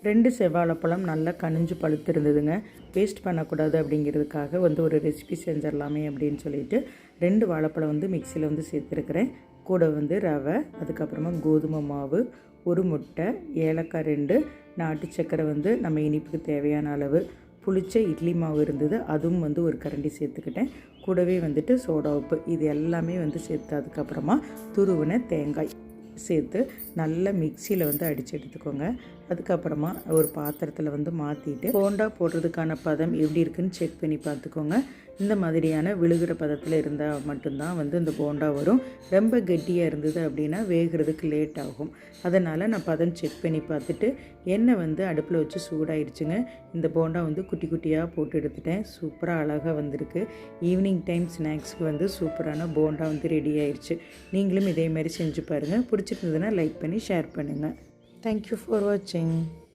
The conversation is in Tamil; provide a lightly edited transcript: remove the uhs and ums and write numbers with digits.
2 செவ்வாழைப்பழம் நல்லா கனிஞ்சு பழுத்து இருந்ததுங்க. வேஸ்ட் பண்ணக்கூடாது அப்படிங்கிறதுக்காக ஒரு ரெசிபி செஞ்சிடலாமே அப்படின்னு சொல்லிட்டு 2 வாழைப்பழம் மிக்சியில் சேர்த்துருக்கிறேன். கூட ரவை, அதுக்கப்புறமா கோதுமை மாவு, 1 முட்டை, ஏலக்காய் 2, நாட்டு சக்கரை நம்ம இனிப்புக்கு தேவையான அளவு, புளிச்ச இட்லி மாவு இருந்தது, அதுவும் 1 கரண்டி சேர்த்துக்கிட்டேன். கூடவே சோடா உப்பு, இது எல்லாமே சேர்த்து அதுக்கப்புறமா துருவின தேங்காய் சேர்த்து நல்லா மிக்சியில் அடித்து எடுத்துக்கோங்க. அதுக்கப்புறமா ஒரு பாத்திரத்தில் மாற்றிட்டு போண்டா போடுறதுக்கான பதம் எப்படி இருக்குன்னு செக் பண்ணி பார்த்துக்கோங்க. இந்த மாதிரியான விழுகிற பதத்தில் இருந்தால் மட்டும்தான் இந்த போண்டா வரும். ரொம்ப கெட்டியாக இருந்தது அப்படின்னா வேகிறதுக்கு லேட் ஆகும். அதனால் நான் பதம் செக் பண்ணி பார்த்துட்டு எண்ணெய் அடுப்பில் வச்சு சூடாயிடுச்சுங்க. இந்த போண்டா குட்டி குட்டியாக போட்டு எடுத்துட்டேன். சூப்பராக அழகாக வந்திருக்கு. ஈவினிங் டைம் ஸ்நாக்ஸ்க்கு சூப்பரான போண்டா ரெடி ஆயிடுச்சு. நீங்களும் இதே மாதிரி செஞ்சு பாருங்கள். பிடிச்சிருந்ததுன்னா லைக் பண்ணி ஷேர் பண்ணுங்கள். தேங்க்யூ ஃபார் வாட்சிங்.